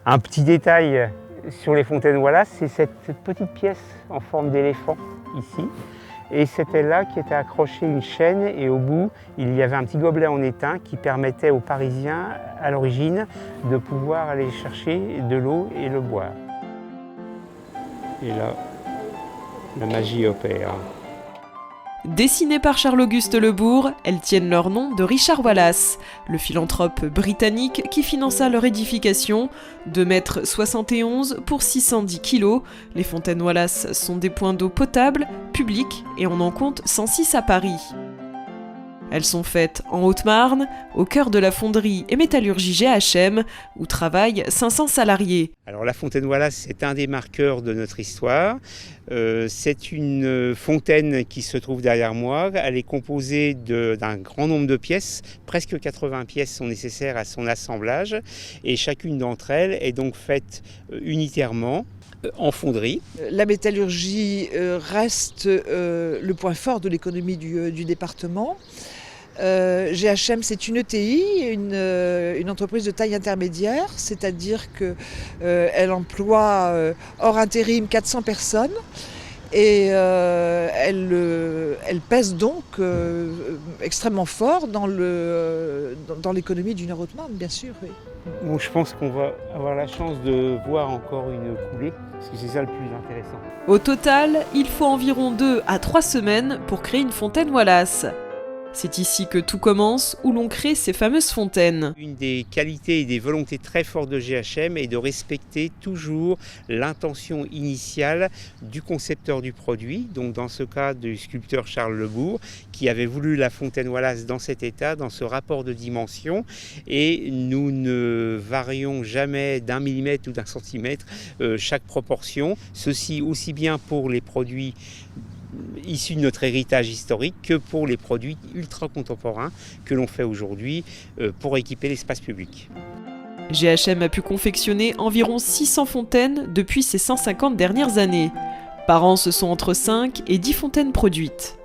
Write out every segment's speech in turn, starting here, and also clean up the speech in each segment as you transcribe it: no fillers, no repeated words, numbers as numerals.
Un petit détail sur les fontaines Wallace, c'est cette petite pièce en forme d'éléphant ici. Et c'était là qui était accrochée une chaîne et au bout, il y avait un petit gobelet en étain qui permettait aux Parisiens, à l'origine, de pouvoir aller chercher de l'eau et le boire. Et là, la magie opère. Dessinées par Charles-Auguste Lebourg, elles tiennent leur nom de Richard Wallace, le philanthrope britannique qui finança leur édification. 2,71 m pour 610 kg, les fontaines Wallace sont des points d'eau potables, publics, et on en compte 106 à Paris. Elles sont faites en Haute-Marne, au cœur de la fonderie et métallurgie GHM, où travaillent 500 salariés. Alors la fontaine Wallace, c'est un des marqueurs de notre histoire. C'est une fontaine qui se trouve derrière moi. Elle est composée d'un grand nombre de pièces. Presque 80 pièces sont nécessaires à son assemblage. Et chacune d'entre elles est donc faite unitairement en fonderie. La métallurgie reste le point fort de l'économie du département. GHM, c'est une ETI, une entreprise de taille intermédiaire, c'est-à-dire qu'elle emploie hors intérim 400 personnes et elle pèse donc extrêmement fort dans l'économie du Nord-Haute-Marne, bien sûr. Oui. Bon, je pense qu'on va avoir la chance de voir encore une coulée, parce que c'est ça le plus intéressant. Au total, il faut environ 2 à 3 semaines pour créer une fontaine Wallace. C'est ici que tout commence, où l'on crée ces fameuses fontaines. Une des qualités et des volontés très fortes de GHM est de respecter toujours l'intention initiale du concepteur du produit, donc dans ce cas du sculpteur Charles Lebourg, qui avait voulu la fontaine Wallace dans cet état, dans ce rapport de dimension, et nous ne varions jamais d'1 millimètre ou d'1 centimètre chaque proportion, ceci aussi bien pour les produits issus de notre héritage historique que pour les produits ultra contemporains que l'on fait aujourd'hui pour équiper l'espace public. GHM a pu confectionner environ 600 fontaines depuis ces 150 dernières années. Par an, ce sont entre 5 et 10 fontaines produites.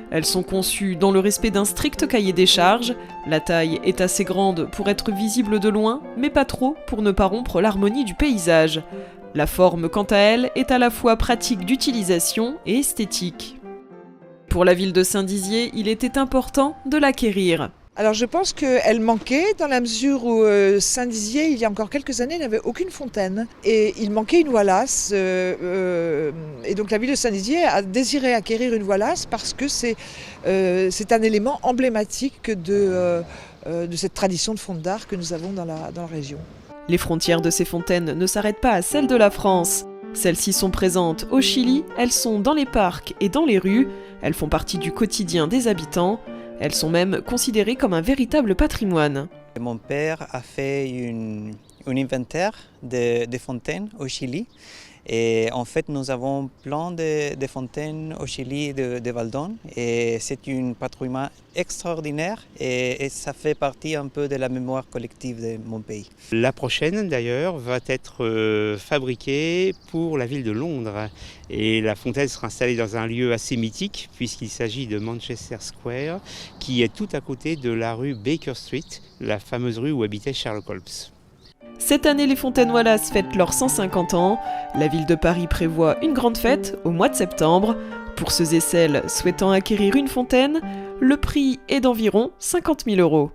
Elles sont conçues dans le respect d'un strict cahier des charges. La taille est assez grande pour être visible de loin, mais pas trop pour ne pas rompre l'harmonie du paysage. La forme, quant à elle, est à la fois pratique d'utilisation et esthétique. Pour la ville de Saint-Dizier, il était important de l'acquérir. Alors je pense qu'elle manquait dans la mesure où Saint-Dizier, il y a encore quelques années, n'avait aucune fontaine. Et il manquait une Wallace. Et donc la ville de Saint-Dizier a désiré acquérir une Wallace parce que c'est un élément emblématique de cette tradition de fonte d'art que nous avons dans la région. Les frontières de ces fontaines ne s'arrêtent pas à celles de la France. Celles-ci sont présentes au Chili, elles sont dans les parcs et dans les rues, elles font partie du quotidien des habitants, elles sont même considérées comme un véritable patrimoine. Mon père a fait un inventaire de fontaines au Chili. Et en fait, nous avons plein de fontaines au Chili de Val d'On et c'est un patrimoine extraordinaire et ça fait partie un peu de la mémoire collective de mon pays. La prochaine d'ailleurs va être fabriquée pour la ville de Londres et la fontaine sera installée dans un lieu assez mythique puisqu'il s'agit de Manchester Square qui est tout à côté de la rue Baker Street, la fameuse rue où habitait Sherlock Holmes. Cette année, les fontaines Wallace fêtent leurs 150 ans. La ville de Paris prévoit une grande fête au mois de septembre. Pour ceux et celles souhaitant acquérir une fontaine, le prix est d'environ 50 000 €.